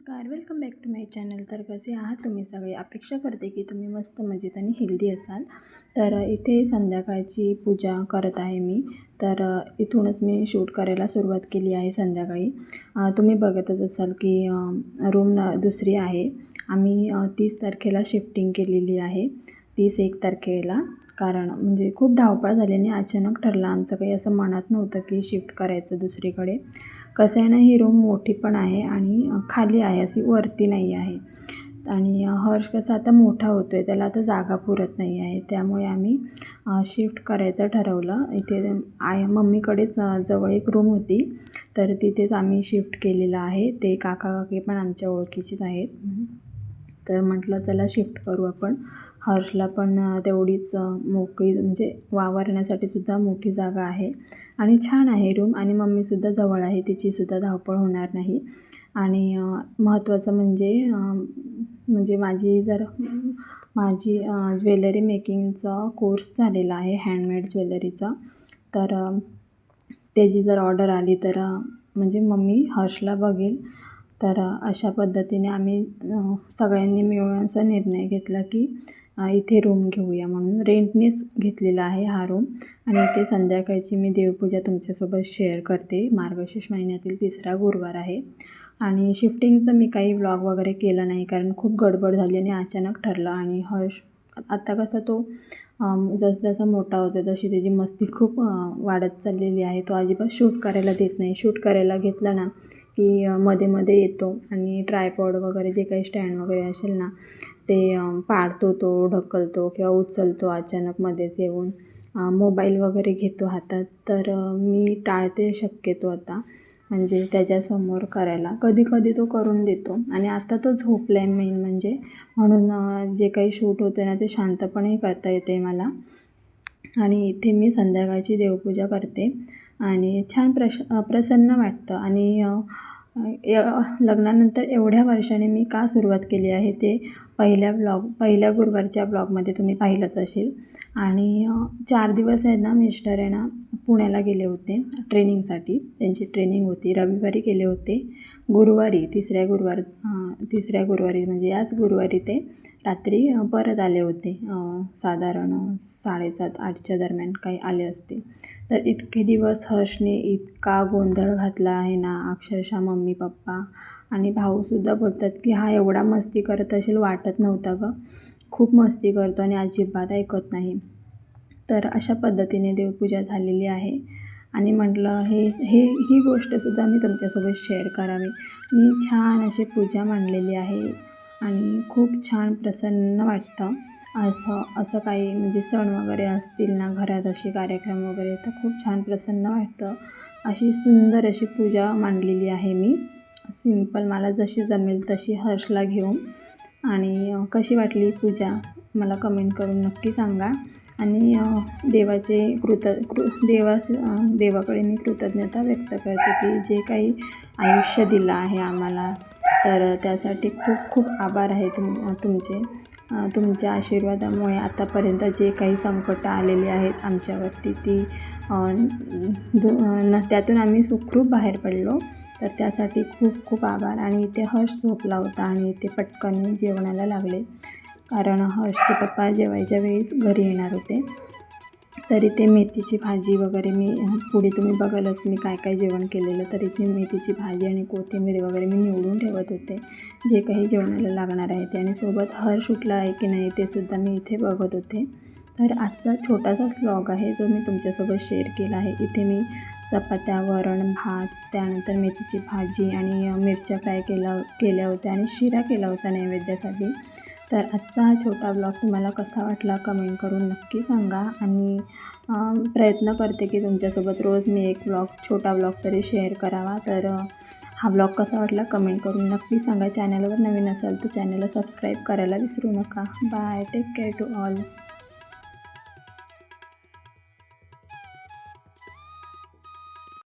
नमस्कार, welcome back to my channel. तर कसे आहात तुम्ही सगळे? अपेक्षा करते की तुम्ही मस्त मजेत आणि हेल्दी असाल. तर इथे संध्याकाळची पूजा करत आहे मी. तर इथूनच मी शूट करायला सुरुवात केली आहे संध्याकाळी. तुम्ही बघतच असाल की रूम दुसरी आहे. आम्ही 30 तारखेला शिफ्टिंग केलेली आहे, 30-1 तारखेला. कारण म्हणजे खूप धावपळ झाल्याने अचानक ठरलं. आमचं काही असं मनात नव्हतं की शिफ्ट करायचं दुसरीकडे. कसं आहे ना, ही रूम मोठी पण आहे आणि खाली आहे, अशी वरती नाही आहे. आणि हर्ष कसा आता मोठा होतो आहे, त्याला आता जागा पुरत नाही आहे. त्यामुळे आम्ही शिफ्ट करायचं ठरवलं. इथे मम्मीकडेच जवळ एक रूम होती, तर तिथेच आम्ही शिफ्ट केलेलं आहे. ते काका काकी पण आमच्या ओळखीचीच आहेत. तर म्हटलं चला शिफ्ट करू आपण. हर्षला पण तेवढीच मोकळी म्हणजे वावरण्यासाठी सुद्धा मोठी जागा आहे आणि छान आहे रूम. आणि मम्मीसुद्धा जवळ आहे, तिचीसुद्धा धावपळ होणार नाही. आणि महत्त्वाचं म्हणजे माझी ज्वेलरी मेकिंगचा कोर्स झालेला आहे, हँडमेड ज्वेलरीचा. तर त्याची जर ऑर्डर आली तर म्हणजे मम्मी हर्षला बघेल. तर अशा पद्धतीने आम्ही सगळ्यांनी मिळून असा निर्णय घेतला की इथे रूम घेऊया म्हणून. रेंटनेच घेतलेला आहे हा रूम. आणि इथे संध्याकाळची मी देवपूजा तुमच्यासोबत शेअर करते. मार्गशीर्ष महिन्यातील 3रा गुरुवार आहे. आणि शिफ्टिंगचं मी काही व्लॉग वगैरे केला नाही, कारण खूप गडबड झाली आणि अचानक ठरलं. आणि हर्ष आता कसा तो जसजसा मोठा होतो तशी त्याची मस्ती खूप वाढत चाललेली आहे. तो अजिबात शूट करायला देत नाही. शूट करायला घेतलं ना की मध्ये मध्ये येतो आणि ट्रायपॉड वगैरे जे काही स्टँड वगैरे असेल ना ते पाडतो, तो ढकलतो किंवा उचलतो अचानक मध्येच येऊन. मोबाईल वगैरे घेतो हातात. तर मी टाळते शक्यतो आता, म्हणजे त्याच्यासमोर करायला. कधी कधी तो करून देतो आणि आता तो झोपला आहे मेन म्हणजे, म्हणून जे काही शूट होते ना ते शांतपणे करता येते मला. आणि इथे मी संध्याकाळची देवपूजा करते आणि छान प्रसन्न वाटतं. आणि लग्नानंतर एवढ्या वर्षाने मी का सुरुवात केली आहे ते पहिल्या गुरुवारच्या ब्लॉगमध्ये तुम्ही पाहिलंच असेल. आणि 4 दिवस आहेत ना, मिस्टर आहे ना पुण्याला गेले होते ट्रेनिंगसाठी. त्यांची ट्रेनिंग होती, रविवारी गेले होते. गुरुवारी 3ऱ्या गुरुवारी म्हणजे याच गुरुवारी ते रात्री परत आले होते. साधारण 7:30-8च्या दरम्यान काही आले असतील. तर इतके दिवस हर्षने इतका गोंधळ घातला आहे ना, अक्षरशः मम्मी पप्पा आणि भाऊसुद्धा बोलतात की हा एवढा मस्ती करत असेल वाटत नव्हता गं. खूप मस्ती करतो आणि अजिबात ऐकत नाही. तर अशा पद्धतीने देवपूजा झालेली आहे. आणि म्हटलं ही गोष्टसुद्धा मी तुमच्यासोबत शेअर करावी. मी छान अशी पूजा मांडलेली आहे आणि खूप छान प्रसन्न वाटतं. असं काही म्हणजे सण वगैरे असतील ना घरात, असे कार्यक्रम वगैरे, तर खूप छान प्रसन्न वाटतं. अशी सुंदर अशी पूजा मांडलेली आहे मी, सिंपल मला जशी जमेल तशी हर्षला घेऊन. आणि कशी वाटली पूजा मला कमेंट करून नक्की सांगा. आणि देवाकडे मी कृतज्ञता व्यक्त करते की जे काही आयुष्य दिलं आहे आम्हाला, तर त्यासाठी खूप खूप आभार आहे तुमचे. तुमच्या आशीर्वादामुळे आतापर्यंत जे काही संकटं आलेली आहेत आमच्यावरती त्यातून आम्ही सुखरूप बाहेर पडलो. तर त्यासाठी खूप खूप आभार. आणि इथे हर्ष झोपला होता आणि इथे पटकन जेवणाला लागले, कारण हर्षचे पप्पा जेवायच्या वेळीच घरी येणार होते. तर इथे मेथीची भाजी वगैरे पुढे तुम्ही बघालच मी काय काय जेवण केलेलं. तर इथे मेथीची भाजी आणि कोथिंबीर वगैरे मी निवडून ठेवत होते, जे काही जेवणाला लागणार आहे ते. आणि सोबत हर्ष उठला आहे की नाही ते सुद्धा मी इथे बघत होते. तर आजचा छोटासाच व्लॉग आहे जो मी तुमच्यासोबत शेअर केला आहे. इथे मी चपात्या, वरण, भात, त्यानंतर मेथीची भाजी आणि मिरच्या फ्राय केल्या होत्या आणि शिरा केला होता नैवेद्यासाठी. तर आजचा हा छोटा ब्लॉग तुम्हाला कसा वाटला कमेंट करून नक्की सांगा. आणि प्रयत्न करते की तुमच्यासोबत रोज मी एक छोटा ब्लॉग तरी शेअर करावा. तर हा ब्लॉग कसा वाटला कमेंट करून नक्की सांगा. चॅनलवर नवीन असाल तर चॅनलला सबस्क्राईब करायला विसरू नका. Bye, take care to all.